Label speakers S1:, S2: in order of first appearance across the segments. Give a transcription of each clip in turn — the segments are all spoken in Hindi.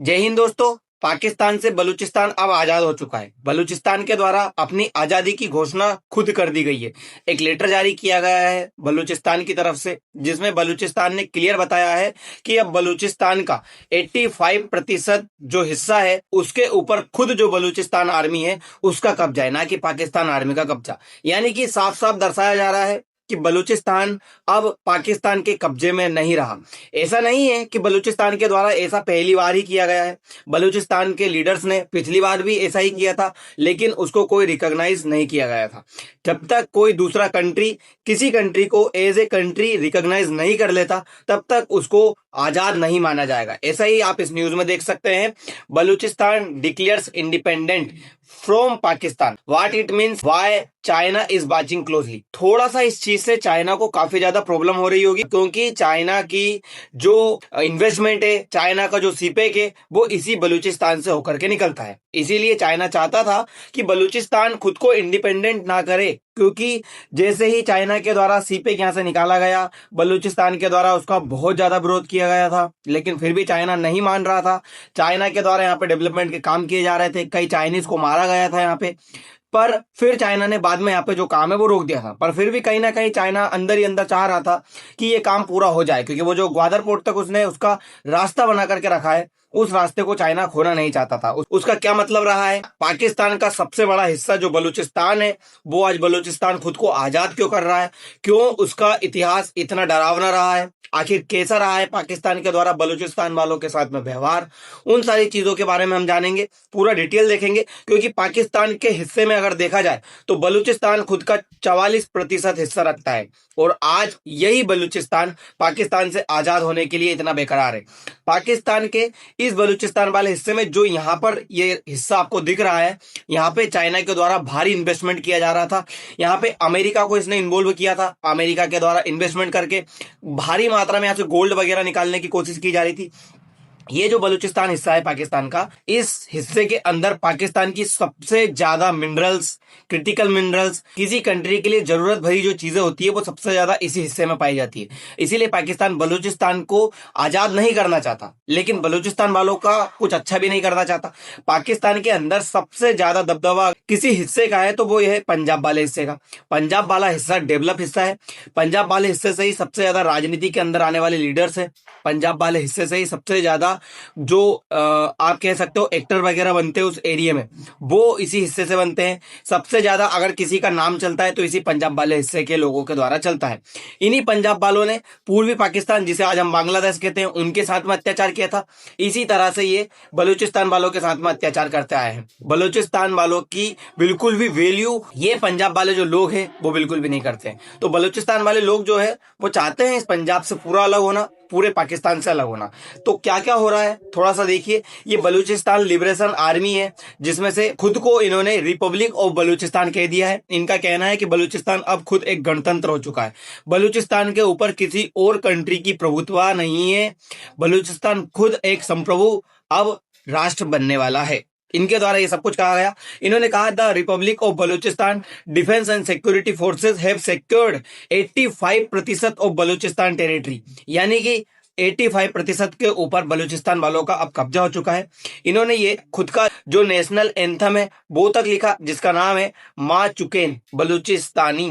S1: जय हिंद दोस्तों। पाकिस्तान से बलूचिस्तान अब आजाद हो चुका है। बलूचिस्तान के द्वारा अपनी आजादी की घोषणा खुद कर दी गई है। एक लेटर जारी किया गया है बलूचिस्तान की तरफ से, जिसमें बलूचिस्तान ने क्लियर बताया है कि अब बलूचिस्तान का 85% जो हिस्सा है उसके ऊपर खुद जो बलूचिस्तान आर्मी है उसका कब्जा है, ना कि पाकिस्तान आर्मी का कब्जा। यानी कि साफ साफ दर्शाया जा रहा है कि बलूचिस्तान अब पाकिस्तान के कब्जे में नहीं रहा। ऐसा नहीं है कि बलूचिस्तान के द्वारा ऐसा पहली बार ही किया गया है। बलूचिस्तान के लीडर्स ने पिछली बार भी ऐसा ही किया था, लेकिन उसको कोई रिकॉग्नाइज नहीं किया गया था। जब तक कोई दूसरा कंट्री किसी कंट्री को एज ए कंट्री रिकॉग्नाइज नहीं कर लेता, तब तक उसको आजाद नहीं माना जाएगा। ऐसा ही आप इस न्यूज में देख सकते हैं। Balochistan declares independent from Pakistan, what it means, why China is watching closely. थोड़ा सा इस चीज से चाइना को काफी ज्यादा प्रॉब्लम हो रही होगी, क्योंकि चाइना की जो इन्वेस्टमेंट है, चाइना का जो सीपेक है, वो इसी बलूचिस्तान से होकर के निकलता है। इसीलिए चाइना चाहता था कि बलूचिस्तान खुद को इंडिपेंडेंट ना करे, क्योंकि जैसे ही चाइना के द्वारा सीपेक यहाँ से निकाला गया, बलूचिस्तान के द्वारा उसका बहुत ज्यादा विरोध किया गया था, लेकिन फिर भी चाइना नहीं मान रहा था। चाइना के द्वारा यहाँ पे डेवलपमेंट के काम किए जा रहे थे, कई चाइनीज को मारा गया था यहाँ पे। पर फिर चाइना ने बाद में यहाँ पे जो काम है वो रोक दिया था। पर फिर भी कहीं ना कहीं चाइना अंदर ही अंदर चाह रहा था कि ये काम पूरा हो जाए, क्योंकि वो जो ग्वादर पोर्ट तक उसने उसका रास्ता बना करके रखा है, उस रास्ते को चाइना खोना नहीं चाहता था। उसका क्या मतलब रहा है? पाकिस्तान का सबसे बड़ा हिस्सा जो बलूचिस्तान है, वो आज बलूचिस्तान खुद को आजाद क्यों कर रहा है? क्यों उसका इतिहास इतना डरावना रहा है? आखिर कैसा रहा है पाकिस्तान के द्वारा बलूचिस्तान वालों के साथ में व्यवहार? उन सारी चीजों के बारे में हम जानेंगे, पूरा डिटेल देखेंगे। क्योंकि पाकिस्तान के हिस्से में अगर देखा जाए तो बलूचिस्तान खुद का 44% हिस्सा रखता है, और आज यही बलूचिस्तान पाकिस्तान से आजाद होने के लिए इतना बेकरार है। पाकिस्तान के इस बलूचिस्तान वाले हिस्से में जो यहाँ पर ये हिस्सा आपको दिख रहा है, यहाँ पे चाइना के द्वारा भारी इन्वेस्टमेंट किया जा रहा था। यहाँ पे अमेरिका को इसने इन्वॉल्व किया था। अमेरिका के द्वारा इन्वेस्टमेंट करके भारी मात्रा में यहाँ से गोल्ड वगैरह निकालने की कोशिश की जा रही थी। ये जो बलूचिस्तान हिस्सा है पाकिस्तान का, इस हिस्से के अंदर पाकिस्तान की सबसे ज्यादा मिनरल्स, क्रिटिकल मिनरल्स, किसी कंट्री के लिए जरूरत भरी जो चीजें होती है वो सबसे ज्यादा इसी हिस्से में पाई जाती है। इसीलिए पाकिस्तान बलूचिस्तान को आजाद नहीं करना चाहता, लेकिन बलूचिस्तान वालों का कुछ अच्छा भी नहीं करना चाहता। पाकिस्तान के अंदर सबसे ज्यादा दबदबा किसी हिस्से का है तो वो ये है पंजाब वाले हिस्से का। पंजाब वाला हिस्सा डेवलप हिस्सा है। पंजाब वाले हिस्से से ही सबसे ज्यादा राजनीति के अंदर आने वाले लीडर्स है। पंजाब वाले हिस्से से ही सबसे ज्यादा जो आप कह सकते हो एक्टर वगैरह बनते हैं उस एरिया में, वो इसी हिस्से से बनते हैं। सबसे ज्यादा अगर किसी का नाम चलता है तो इसी पंजाब वाले हिस्से के लोगों के द्वारा चलता है। इन्हीं पंजाब वालों ने पूर्वी पाकिस्तान, जिसे आज हम बांग्लादेश कहते हैं, उनके साथ में अत्याचार किया था। इसी तरह से ये बलूचिस्तान वालों के साथ में अत्याचार करते आए हैं। बलूचिस्तान वालों की बिल्कुल भी वैल्यू ये पंजाब वाले जो लोग हैं वो बिल्कुल भी नहीं करते हैं। तो बलूचिस्तान वाले लोग जो है वो चाहते हैं इस पंजाब से पूरा अलग होना, पूरे पाकिस्तान से अलग होना। तो क्या क्या हो रहा है थोड़ा सा देखिए। ये बलूचिस्तान लिबरेशन आर्मी है, जिसमें से खुद को इन्होंने रिपब्लिक ऑफ बलूचिस्तान कह दिया है। इनका कहना है कि बलूचिस्तान अब खुद एक गणतंत्र हो चुका है। बलूचिस्तान के ऊपर किसी और कंट्री की प्रभुत्व नहीं है। बलूचिस्तान खुद एक संप्रभु अब राष्ट्र बनने वाला है। इनके द्वारा ये सब कुछ कहा गया। इन्होंने कहा the Republic of Balochistan defence and security forces have secured 85% of Balochistan territory, यानी कि 85% के ऊपर बलूचिस्तान वालों का अब कब्जा हो चुका है। इन्होंने ये खुद का जो नेशनल एंथम है वो तक लिखा, जिसका नाम है माँ चुकेन बलूचिस्तानी।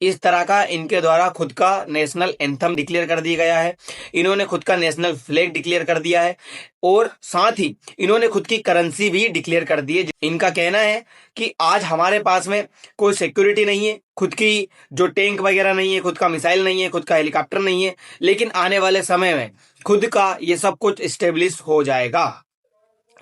S1: इस तरह का इनके द्वारा खुद का नेशनल एंथम डिक्लेयर कर दिया गया है। इन्होंने खुद का नेशनल फ्लैग डिक्लेयर कर दिया है, और साथ ही इन्होंने खुद की करेंसी भी डिक्लेयर कर दी है। इनका कहना है कि आज हमारे पास में कोई सिक्योरिटी नहीं है, खुद की जो टैंक वगैरह नहीं है, खुद का मिसाइल नहीं है, खुद का हेलीकॉप्टर नहीं है, लेकिन आने वाले समय में खुद का ये सब कुछ स्टेब्लिश हो जाएगा।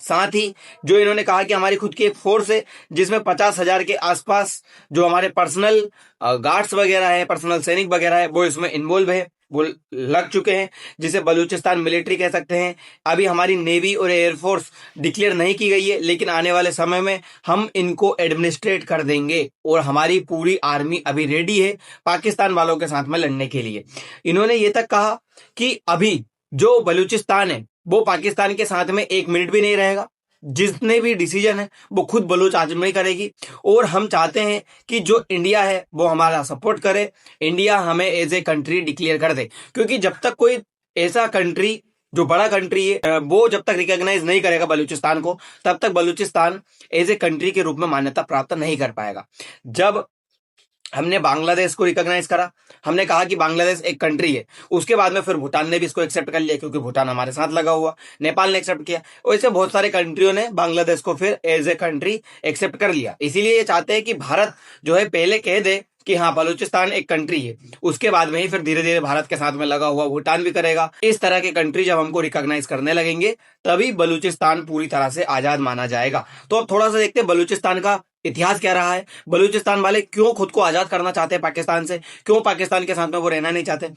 S1: साथ ही जो इन्होंने कहा कि हमारी खुद की एक फोर्स है, जिसमें 50,000 के आसपास जो हमारे पर्सनल गार्ड्स वगैरह है, पर्सनल सैनिक वगैरह है, वो इसमें इन्वॉल्व है, वो लग चुके हैं, जिसे बलूचिस्तान मिलिट्री कह सकते हैं। अभी हमारी नेवी और एयरफोर्स डिक्लेयर नहीं की गई है, लेकिन आने वाले समय में हम इनको एडमिनिस्ट्रेट कर देंगे, और हमारी पूरी आर्मी अभी रेडी है पाकिस्तान वालों के साथ में लड़ने के लिए। इन्होंने ये तक कहा कि अभी जो बलूचिस्तान है वो पाकिस्तान के साथ में एक मिनट भी नहीं रहेगा। जितने भी डिसीजन है वो खुद बलूच आर्मी करेगी, और हम चाहते हैं कि जो इंडिया है वो हमारा सपोर्ट करे, इंडिया हमें एज ए कंट्री डिक्लेयर कर दे। क्योंकि जब तक कोई ऐसा कंट्री जो बड़ा कंट्री है वो जब तक रिकॉग्नाइज नहीं करेगा बलूचिस्तान को, तब तक बलूचिस्तान एज ए कंट्री के रूप में मान्यता प्राप्त नहीं कर पाएगा। जब हमने बांग्लादेश को रिकॉग्नाइज करा, हमने कहा कि बांग्लादेश एक कंट्री है, उसके बाद में फिर भूटान ने भी इसको एक्सेप्ट कर लिया, क्योंकि भूटान हमारे साथ लगा हुआ, नेपाल ने एक्सेप्ट किया, और ऐसे बहुत सारे कंट्रियों ने बांग्लादेश को फिर एज ए कंट्री एक्सेप्ट कर लिया। इसीलिए ये चाहते हैं कि भारत जो है पहले कह दे कि हाँ बलूचिस्तान एक कंट्री है, उसके बाद में ही फिर धीरे धीरे भारत के साथ में लगा हुआ भूटान भी करेगा। इस तरह के कंट्री जब हमको रिकॉग्नाइज करने लगेंगे तभी बलूचिस्तान पूरी तरह से आजाद माना जाएगा। तो अब थोड़ा सा देखते हैं बलूचिस्तान का इतिहास क्या रहा है, बलूचिस्तान वाले क्यों खुद को आजाद करना चाहते हैं पाकिस्तान से, क्यों पाकिस्तान के साथ में वो रहना नहीं चाहते।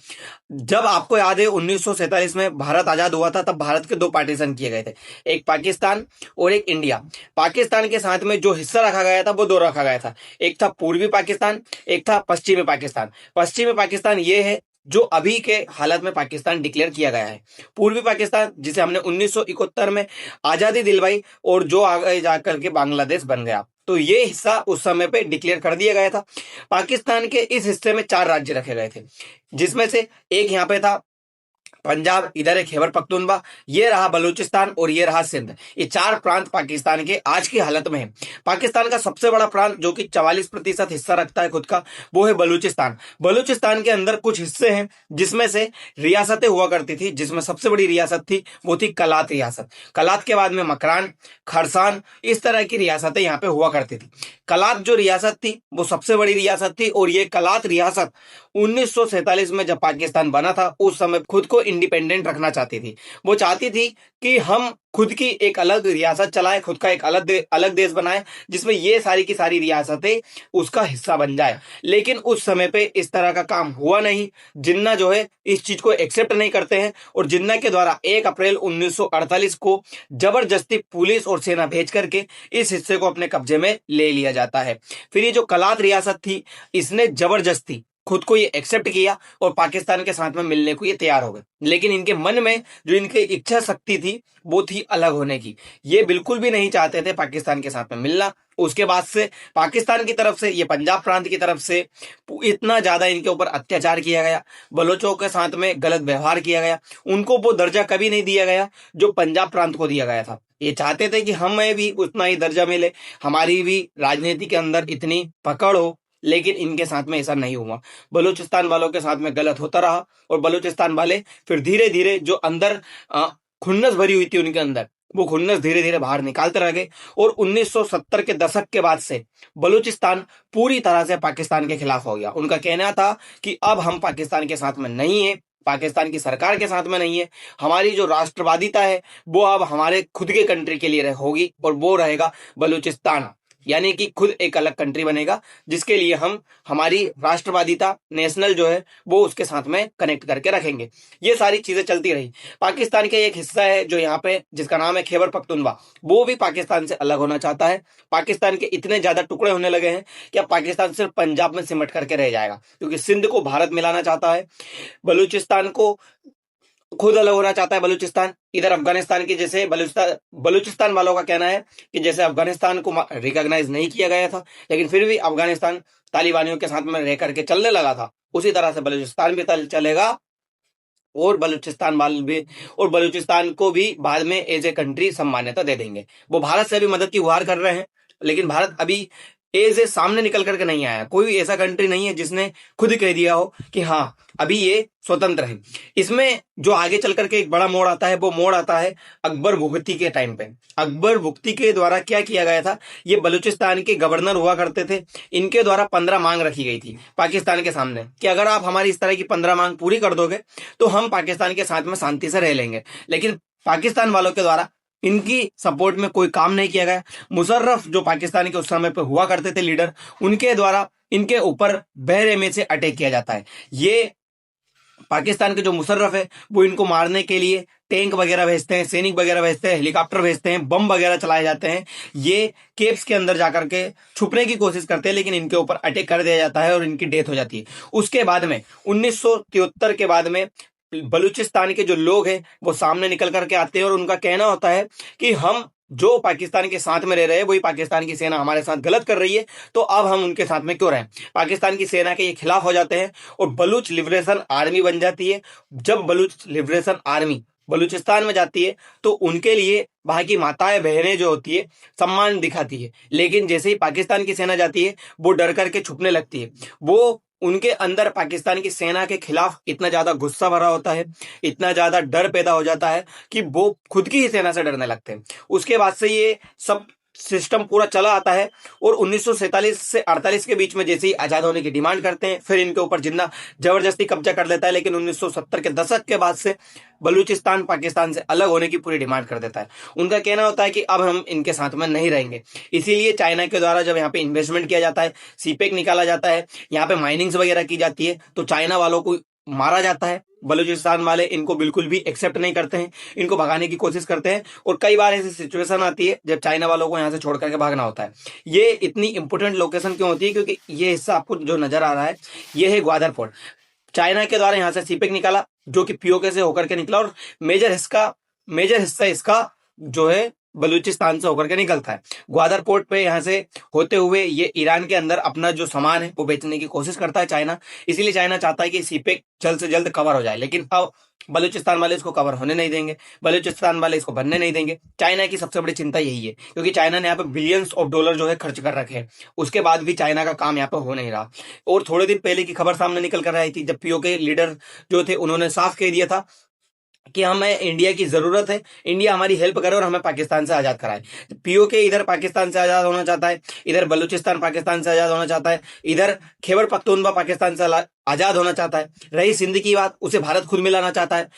S1: जब आपको याद है 1947 में भारत आजाद हुआ था, तब भारत के दो पार्टीशन किए गए थे, एक पाकिस्तान और एक इंडिया। पाकिस्तान के साथ में जो हिस्सा रखा गया था वो दो रखा गया था, एक था पूर्वी पाकिस्तान, एक था पश्चिमी पाकिस्तान। पश्चिमी पाकिस्तान ये है जो अभी के हालत में पाकिस्तान डिक्लेयर किया गया है। पूर्वी पाकिस्तान जिसे हमने 1971 में आजादी दिलवाई और जो आगे जाकर के बांग्लादेश बन गया, तो ये हिस्सा उस समय पे डिक्लेयर कर दिया गया था। पाकिस्तान के इस हिस्से में 4 राज्य रखे गए थे, जिसमें से एक यहाँ पे था पंजाब, इधर है खैबर पख्तूनख्वा, ये रहा बलूचिस्तान और ये रहा सिंध। ये 4 प्रांत पाकिस्तान के आज की हालत में है। पाकिस्तान का सबसे बड़ा प्रांत जो कि 44% हिस्सा रखता है खुद का, वो है बलूचिस्तान। बलूचिस्तान के अंदर कुछ हिस्से हैं जिसमें से रियासतें हुआ करती थी, जिसमें सबसे बड़ी रियासत थी वो थी कलात रियासत। कलात के बाद में मकरान, खरसान, इस तरह की रियासतें यहाँ पे हुआ करती थी। कलात जो रियासत थी वो सबसे बड़ी रियासत थी, और ये कलात रियासत 1947 में जब पाकिस्तान बना था उस समय खुद को इंडिपेंडेंट रखना चाहती थी। वो चाहती थी कि हम खुद की एक अलग रियासत चलाएं, खुद का एक अलग देश बनाएं, जिसमें ये सारी की सारी रियासतें उसका हिस्सा बन जाए। लेकिन उस समय पे इस तरह का काम हुआ नहीं। जिन्ना जो है इस चीज को एक्सेप्ट नहीं करते हैं, और जिन्ना के द्वारा 1 अप्रैल 1948 को जबरदस्ती पुलिस और सेना भेज करके इस हिस्से को अपने कब्जे में ले लिया जाता है। फिर ये जो कलात रियासत थी, इसने जबरदस्ती खुद को ये एक्सेप्ट किया और पाकिस्तान के साथ में मिलने को ये तैयार हो गए। लेकिन इनके मन में जो इनकी इच्छा शक्ति थी वो थी अलग होने की। ये बिल्कुल भी नहीं चाहते थे पाकिस्तान के साथ में मिलना। उसके बाद से पाकिस्तान की तरफ से, ये पंजाब प्रांत की तरफ से इतना ज्यादा इनके ऊपर अत्याचार किया गया, बलोचों के साथ में गलत व्यवहार किया गया, उनको वो दर्जा कभी नहीं दिया गया जो पंजाब प्रांत को दिया गया था। ये चाहते थे कि हमें भी उतना ही दर्जा मिले, हमारी भी राजनीति के अंदर इतनी पकड़ हो, लेकिन इनके साथ में ऐसा नहीं हुआ। बलूचिस्तान वालों के साथ में गलत होता रहा, और बलूचिस्तान वाले फिर धीरे धीरे जो अंदर खुन्नस भरी हुई थी उनके अंदर, वो खुन्नस धीरे धीरे बाहर निकालते रह गए। और 1970 के दशक के बाद से बलूचिस्तान पूरी तरह से पाकिस्तान के खिलाफ हो गया। उनका कहना था कि अब हम पाकिस्तान के साथ में नहीं है, पाकिस्तान की सरकार के साथ में नहीं है, हमारी जो राष्ट्रवादिता है वो अब हमारे खुद के कंट्री के लिए होगी, और वो रहेगा बलूचिस्तान, यानी कि खुद एक अलग कंट्री बनेगा, जिसके लिए हम हमारी राष्ट्रवादिता नेशनल जो है वो उसके साथ में कनेक्ट करके रखेंगे। ये सारी चीजें चलती रही। पाकिस्तान का एक हिस्सा है जो यहाँ पे, जिसका नाम है खैबर पख्तूनख्वा, वो भी पाकिस्तान से अलग होना चाहता है। पाकिस्तान के इतने ज्यादा टुकड़े होने लगे हैं कि अब पाकिस्तान सिर्फ पंजाब में सिमट करके रह जाएगा, क्योंकि सिंध को भारत मिलाना चाहता है, बलूचिस्तान को खुद अलग होना चाहता है बलूचिस्तान। इधर अफगानिस्तान की, जैसे बलूचिस्तान वालों का कहना है कि जैसे अफगानिस्तान को रिकॉग्नाइज नहीं किया गया था, लेकिन फिर भी अफगानिस्तान तालिबानियों के साथ में रह करके चलने लगा था, उसी तरह से बलूचिस्तान भी चलेगा। और बलूचिस्तान को भी बाद में एज ए कंट्री सम्मान्यता दे देंगे। वो भारत से भी मदद की गुहार कर रहे हैं, लेकिन भारत अभी एज ए सामने निकल करके नहीं आया। कोई ऐसा कंट्री नहीं है जिसने खुद कह दिया हो कि हाँ अभी ये स्वतंत्र है। इसमें जो आगे चल करके एक बड़ा मोड़ आता है, वो मोड़ आता है अकबर भुगती के टाइम पे। अकबर भुगती के द्वारा क्या किया गया था, ये बलूचिस्तान के गवर्नर हुआ करते थे, इनके द्वारा 15 मांग रखी गई थी पाकिस्तान के सामने कि अगर आप हमारी इस तरह की 15 मांग पूरी कर दोगे तो हम पाकिस्तान के साथ में शांति से रह लेंगे। लेकिन पाकिस्तान वालों के द्वारा इनकी सपोर्ट में कोई काम नहीं किया गया। मुशर्रफ जो पाकिस्तान के उस समय पे हुआ करते थे लीडर, उनके द्वारा इनके ऊपर बहरहमी से अटैक किया जाता है। ये पाकिस्तान के जो मुशर्रफ है वो इनको मारने के लिए टैंक वगैरह भेजते हैं, सैनिक वगैरह भेजते हैं, हेलीकॉप्टर भेजते हैं, बम वगैरह चलाए जाते हैं। ये केव्स के अंदर जाकर के छुपने की कोशिश करते हैं, लेकिन इनके ऊपर अटैक कर दिया जाता है और इनकी डेथ हो जाती है। उसके बाद में 1973 के बाद में बलूचिस्तान के जो लोग हैं वो सामने निकल करके आते हैं, और उनका कहना होता है कि हम जो पाकिस्तान के साथ में रह रहे हैं वही पाकिस्तान की सेना हमारे साथ गलत कर रही है, तो अब हम उनके साथ में क्यों रहें। पाकिस्तान की सेना के ये खिलाफ हो जाते हैं और बलूच लिबरेशन आर्मी बन जाती है। जब बलूच लिबरेशन आर्मी बलूचिस्तान में जाती है तो उनके लिए वहां की माताएं बहनें जो होती है सम्मान दिखाती है, लेकिन जैसे ही पाकिस्तान की सेना जाती है वो डर करके छुपने लगती है। वो उनके अंदर पाकिस्तान की सेना के खिलाफ इतना ज्यादा गुस्सा भरा होता है, इतना ज्यादा डर पैदा हो जाता है कि वो खुद की ही सेना से डरने लगते हैं। उसके बाद से ये सब सिस्टम पूरा चला आता है और 1947 से 48 के बीच में जैसे ही आजाद होने की डिमांड करते हैं, फिर इनके ऊपर जिन्ना जबरदस्ती कब्जा कर लेता है। लेकिन 1970 के दशक के बाद से बलूचिस्तान पाकिस्तान से अलग होने की पूरी डिमांड कर देता है। उनका कहना होता है कि अब हम इनके साथ में नहीं रहेंगे। इसीलिए चाइना के द्वारा जब यहाँ पे इन्वेस्टमेंट किया जाता है, सीपेक निकाला जाता है, यहाँ पे माइनिंग्स वगैरह की जाती है, तो चाइना वालों को मारा जाता है। बलूचिस्तान वाले इनको बिल्कुल भी एक्सेप्ट नहीं करते हैं, इनको भगाने की कोशिश करते हैं और कई बार ऐसी सिचुएशन आती है जब चाइना वालों को यहाँ से छोड़ करके भागना होता है। ये इतनी इंपॉर्टेंट लोकेशन क्यों होती है? क्योंकि ये हिस्सा आपको जो नजर आ रहा है ये है ग्वादर पोर्ट। चाइना के द्वारा यहाँ से सीपेक निकाला जो कि पीओके से होकर के निकला और मेजर हिस्सा इसका जो है बलूचिस्तान से होकर के निकलता है। ग्वादर पोर्ट पे यहाँ से होते हुए ये ईरान के अंदर अपना जो सामान है वो बेचने की कोशिश करता है चाइना। इसीलिए चाइना चाहता है कि सीपेक जल्द से जल्द कवर हो जाए, लेकिन अब बलूचिस्तान वाले इसको कवर होने नहीं देंगे, बलूचिस्तान वाले इसको बनने नहीं देंगे। चाइना की सबसे बड़ी चिंता यही है, क्योंकि चाइना ने यहाँ पे बिलियंस ऑफ डॉलर जो है खर्च कर रखे हैं, उसके बाद भी चाइना का काम यहाँ पे हो नहीं रहा। और थोड़े दिन पहले की खबर सामने निकल कर आई थी जब पीओके लीडर जो थे उन्होंने साफ कह दिया था कि हमें इंडिया की जरूरत है, इंडिया हमारी हेल्प करे और हमें पाकिस्तान से आजाद कराए। पीओके इधर पाकिस्तान से आजाद होना चाहता है, इधर बलूचिस्तान पाकिस्तान से आजाद होना चाहता है, इधर खैबर पख्तूनख्वा पाकिस्तान से आजाद होना चाहता है। रही सिंध की बात, उसे भारत खुद मिलाना चाहता है।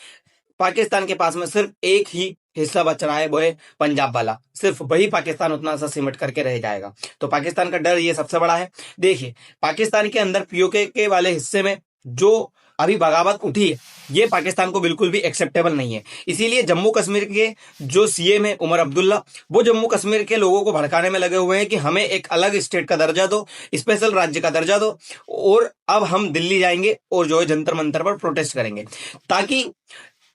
S1: पाकिस्तान के पास में सिर्फ एक ही हिस्सा बच रहा है, वो है पंजाब वाला। सिर्फ वही पाकिस्तान उतना सा सिमट करके रह जाएगा। तो पाकिस्तान का डर ये सबसे बड़ा है। देखिए पाकिस्तान के अंदर पीओके के वाले हिस्से में जो अभी बगावत उठी है ये पाकिस्तान को बिल्कुल भी एक्सेप्टेबल नहीं है। इसीलिए जम्मू कश्मीर के जो सीएम है उमर अब्दुल्ला, वो जम्मू कश्मीर के लोगों को भड़काने में लगे हुए हैं कि हमें एक अलग स्टेट का दर्जा दो, स्पेशल राज्य का दर्जा दो, और अब हम दिल्ली जाएंगे और जो है जंतर मंतर पर प्रोटेस्ट करेंगे, ताकि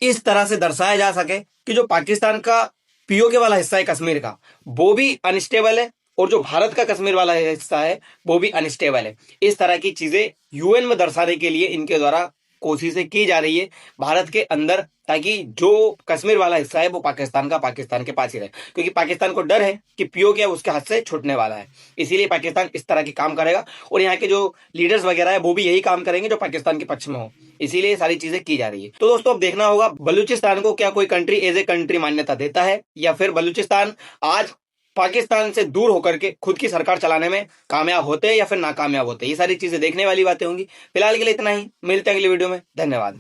S1: इस तरह से दर्शाया जा सके कि जो पाकिस्तान का पीओके वाला हिस्सा है कश्मीर का वो भी अनस्टेबल है और जो भारत का कश्मीर वाला हिस्सा है वो भी अनस्टेबल है। इस तरह की चीजें यूएन में दर्शाने के लिए इनके द्वारा कोशिशें की जा रही है भारत के अंदर, ताकि जो कश्मीर वाला हिस्सा है वो पाकिस्तान का पाकिस्तान के पास ही रहे, क्योंकि पाकिस्तान को डर है कि पीओके उसके हाथ से छूटने वाला है। इसीलिए पाकिस्तान इस तरह के काम करेगा और यहाँ के जो लीडर्स वगैरह है वो भी यही काम करेंगे जो पाकिस्तान के पक्ष में हो। इसीलिए ये सारी चीजें की जा रही है। तो दोस्तों अब देखना होगा बलूचिस्तान को क्या कोई कंट्री एज ए कंट्री मान्यता देता है, या फिर बलूचिस्तान आज पाकिस्तान से दूर होकर के खुद की सरकार चलाने में कामयाब होते हैं या फिर नाकामयाब होते हैं। ये सारी चीजें देखने वाली बातें होंगी। फिलहाल के लिए इतना ही, मिलते हैं अगली वीडियो में। धन्यवाद।